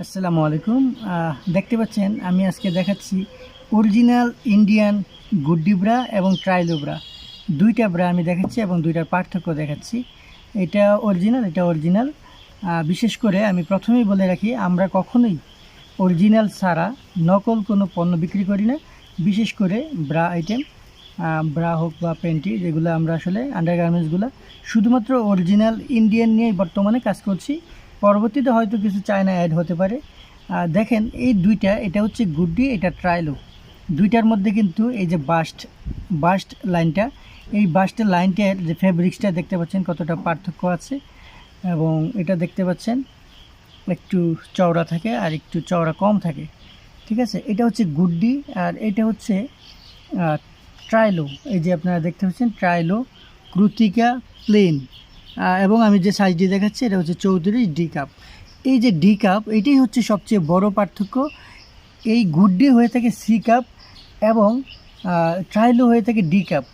আসসালামু আলাইকুম। দেখতে পাচ্ছেন আমি আজকে দেখাচ্ছি অরিজিনাল ইন্ডিয়ান গুড্ডি ব্রা এবং ট্রাইলো ব্রা। দুইটা ব্রা আমি দেখাচ্ছি এবং দুইটার পার্থক্য দেখাচ্ছি। এটা অরিজিনাল। বিশেষ করে আমি প্রথমেই বলে রাখি, আমরা কখনোই অরিজিনাল ছাড়া নকল কোনো পণ্য বিক্রি করি না। বিশেষ করে ব্রা আইটেম, ব্রা হোক বা প্যান্টি, যেগুলো আমরা আসলে আন্ডারগার্মেন্টসগুলো শুধুমাত্র অরিজিনাল ইন্ডিয়ান নিয়েই বর্তমানে কাজ করছি। পরবর্তীতে হয়তো কিছু চায়না অ্যাড হতে পারে। দেখেন এই দুইটা, এটা হচ্ছে গুড্ডি, এটা ট্রাইলো। দুইটার মধ্যে কিন্তু এই যে বাস্ট লাইনটা, এই বাস্টের লাইনটার যে ফেব্রিক্সটা দেখতে পাচ্ছেন কতটা পার্থক্য আছে। এবং এটা দেখতে পাচ্ছেন একটু চওড়া থাকে আর একটু চওড়া কম থাকে। ঠিক আছে, এটা হচ্ছে গুড্ডি আর এটা হচ্ছে ট্রাইলো। এই যে আপনারা দেখতে পাচ্ছেন ট্রাইলো কৃতিকা প্লেন। এবং আমি যে সাইজটি দেখাচ্ছি এটা হচ্ছে 34 ডি কাপ। এই যে ডি কাপ, এটাই হচ্ছে সবচেয়ে বড় পার্থক্য। এই গুড্ডি হয়ে থাকে সি কাপ এবং ট্রাইলো হয়ে থাকে ডি কাপ।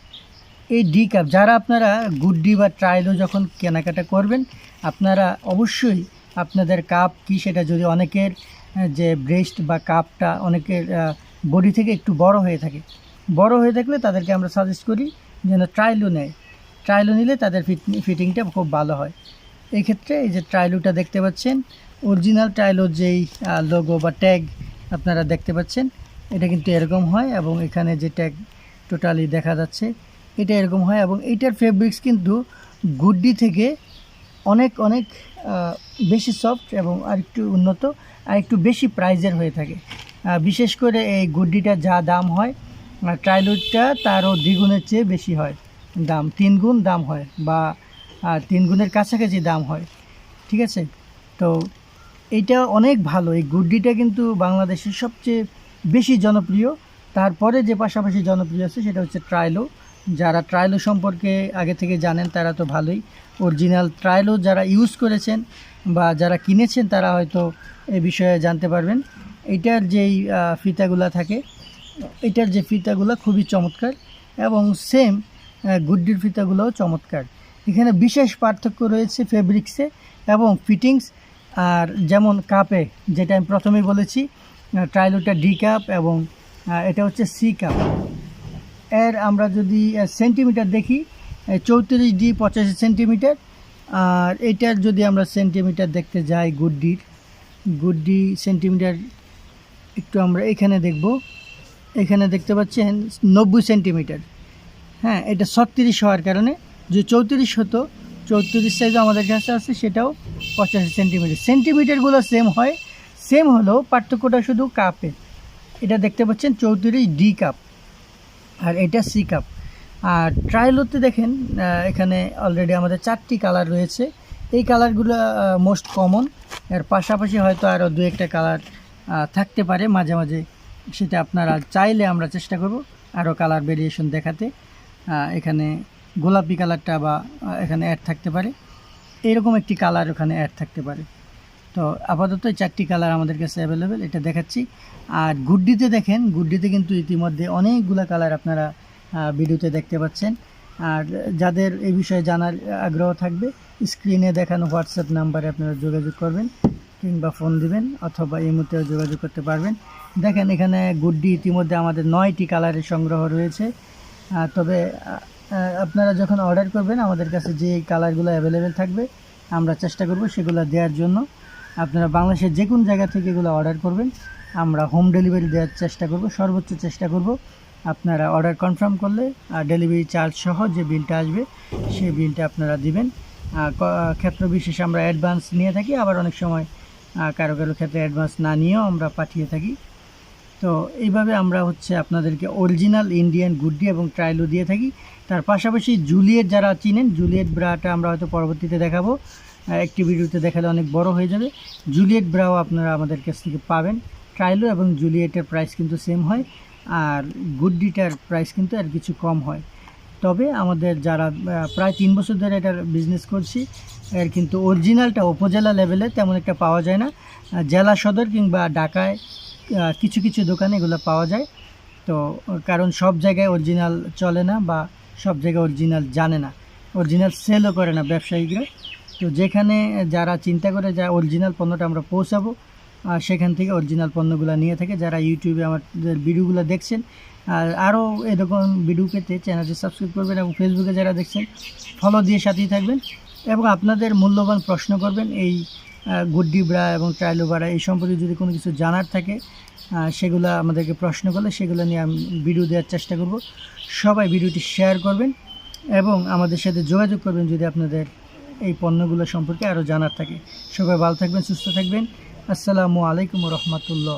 এই ডি কাপ যারা আপনারা গুড্ডি বা ট্রাইলো যখন কেনাকাটা করবেন, আপনারা অবশ্যই আপনাদের কাপ কি সেটা, যদি অনেকের যে ব্রেস্ট বা কাপটা অনেকের বডি থেকে একটু বড় হয়ে থাকে, বড় হয়ে থাকলে তাদেরকে আমরা সাজেস্ট করি যেন ট্রাইলো নেয়। ট্রাইলো নিলে তাদের ফিটিংটা খুব ভালো হয়। এই ক্ষেত্রে এই যে ট্রাইলোটা দেখতে পাচ্ছেন, অরিজিনাল ট্রাইলোর যেই লোগো বা ট্যাগ আপনারা দেখতে পাচ্ছেন, এটা কিন্তু এরকম হয় এবং এখানে যে ট্যাগ টোটালি দেখা যাচ্ছে এটা এরকম হয়। এবং এইটার ফেব্রিক্স কিন্তু গুড্ডি থেকে অনেক অনেক বেশি সফট এবং আরেকটু উন্নত, আর একটু বেশি প্রাইজের হয়ে থাকে। বিশেষ করে এই গুড্ডিটা যা দাম হয়, ট্রাইলোডটা তারও দ্বিগুণের চেয়ে বেশি হয় দাম, 3 গুণ দাম হয় বা 3 গুণের কাছাকাছি দাম হয়। ঠিক আছে, তো এইটা অনেক ভালো। এই গুড্ডিটা কিন্তু বাংলাদেশের সবচেয়ে বেশি জনপ্রিয়। তারপরে যে পাশাপাশি জনপ্রিয় আছে সেটা হচ্ছে ট্রাইলো। যারা ট্রাইলো সম্পর্কে আগে থেকে জানেন তারা তো ভালোই, অরিজিনাল ট্রাইলো যারা ইউজ করেছেন বা যারা কিনেছেন তারা হয়তো এ বিষয়ে জানতে পারবেন। এটার যেই ফিতাগুলা থাকে, এটার যে ফিতাগুলো খুবই চমৎকার এবং সেম গুড্ডির ফিতাগুলোও চমৎকার। এখানে বিশেষ পার্থক্য রয়েছে ফেব্রিক্সে এবং ফিটিংস। আর যেমন কাপে, যেটা আমি প্রথমেই বলেছি, ট্রাইলোটা ডি কাপ এবং এটা হচ্ছে সি কাপ। এর আমরা যদি সেন্টিমিটার দেখি, 34 ডি 85 সেন্টিমিটার। আর এটার যদি আমরা সেন্টিমিটার দেখতে যাই, গুড্ডি সেন্টিমিটার একটু আমরা এখানে দেখব। এখানে দেখতে পাচ্ছেন 90 সেন্টিমিটার। হ্যাঁ, এটা 36 হওয়ার কারণে, যে 34 হতো, 34 সাইজও আমাদের কাছে আছে, সেটাও 85 সেন্টিমিটার। সেন্টিমিটারগুলো সেম হয়, সেম হলেও পার্থক্যটা শুধু কাপে। এটা দেখতে পাচ্ছেন 34 ডি কাপ আর এটা সি কাপ। আর ট্রাইলোতে দেখেন এখানে অলরেডি আমাদের 4টি কালার রয়েছে। এই কালারগুলো মোস্ট কমন। এর পাশাপাশি হয়তো আরও 2-1টা কালার থাকতে পারে মাঝে মাঝে, সেটা আপনারা চাইলে আমরা চেষ্টা করব আরও কালার ভেরিয়েশন দেখাতে। এখানে গোলাপি কালারটা বা এখানে অ্যাড থাকতে পারে, এরকম একটি কালার ওখানে অ্যাড থাকতে পারে। তো আপাতত 4টি কালার আমাদের কাছে অ্যাভেলেবেল, এটা দেখাচ্ছি। আর গুড্ডিতে দেখেন, গুড্ডিতে কিন্তু ইতিমধ্যে অনেকগুলো কালার আপনারা ভিডিওতে দেখতে পাচ্ছেন। আর যাদের এই বিষয়ে জানার আগ্রহ থাকবে, স্ক্রিনে দেখানো হোয়াটসঅ্যাপ নাম্বারে আপনারা যোগাযোগ করবেন কিংবা ফোন দিবেন, অথবা এই মুহূর্তে যোগাযোগ করতে পারবেন। দেখেন এখানে গুড্ডি ইতিমধ্যে আমাদের 9টি কালারের সংগ্রহ রয়েছে। তবে আপনারা যখন অর্ডার করবেন, আমাদের কাছে যে কালারগুলো অ্যাভেলেবেল থাকবে আমরা চেষ্টা করব সেগুলো দেওয়ার জন্য। আপনারা বাংলাদেশের যে কোনো জায়গা থেকে এগুলো অর্ডার করবেন, আমরা হোম ডেলিভারি দেওয়ার চেষ্টা করব, সর্বোচ্চ চেষ্টা করব। আপনারা অর্ডার কনফার্ম করলে ডেলিভারি চার্জ সহ যে বিলটা আসবে সেই বিলটা আপনারা দিবেন। ক্ষেত্র বিশেষে আমরা অ্যাডভান্স নিয়ে থাকি, আবার অনেক সময় কারো কারো ক্ষেত্রে অ্যাডভান্স না নিয়েও আমরা পাঠিয়ে থাকি। তো এইভাবে আমরা আপনাদেরকে অরিজিনাল ইন্ডিয়ান গুড্ডি এবং ট্রাইলো দিয়ে থাকি। তার পাশাপাশি জুলিয়েট যারা চিনেন, জুলিয়েট ব্রাটা আমরা হয়তো পরবর্তীতে দেখাবো, একটি ভিডিওতে দেখালে অনেক বড় হয়ে যাবে। জুলিয়েট ব্রাও আপনারা আমাদের কাছ থেকে পাবেন। ট্রাইলো এবং জুলিয়েটের প্রাইস কিন্তু সেম হয়, আর গুড্ডিটার প্রাইস কিন্তু আর কিছু কম হয়। তবে আমাদের যারা প্রায় 3 বছর ধরে এটার বিজনেস করছি, এর কিন্তু অরিজিনালটা উপজেলা লেভেলে তেমন একটা পাওয়া যায় না। জেলা সদর কিংবা ঢাকায় কিছু কিছু দোকানে এগুলো পাওয়া যায়। তো কারণ সব জায়গায় অরিজিনাল চলে না বা সব জায়গায় অরিজিনাল জানে না, অরিজিনাল সেলও করে না ব্যবসায়িকরা। তো যেখানে যারা চিন্তা করে যা অরিজিনাল পণ্যটা আমরা পৌঁছাবো, সেখান থেকে অরিজিনাল পণ্যগুলো নিয়ে থাকে। যারা ইউটিউবে আমাদের ভিডিওগুলো দেখছেন, আর আরও এরকম ভিডিও পেতে চ্যানেলটি সাবস্ক্রাইব করবেন, এবং ফেসবুকে যারা দেখছেন ফলো দিয়ে সাথেই থাকবেন, এবং আপনাদের মূল্যবান প্রশ্ন করবেন এই গুড্ডি ব্রা এবং ট্রাইলো ব্রা এই সম্পর্কে যদি কোনো কিছু জানার থাকে সেগুলো আমাদেরকে প্রশ্ন করলে সেগুলো নিয়ে আমি ভিডিও দেওয়ার চেষ্টা করব। সবাই ভিডিওটি শেয়ার করবেন এবং আমাদের সাথে যোগাযোগ করবেন যদি আপনাদের এই পণ্যগুলো সম্পর্কে আরও জানার থাকে। সবাই ভালো থাকবেন, সুস্থ থাকবেন। আসসালামু আলাইকুম রহমতুল্লাহ।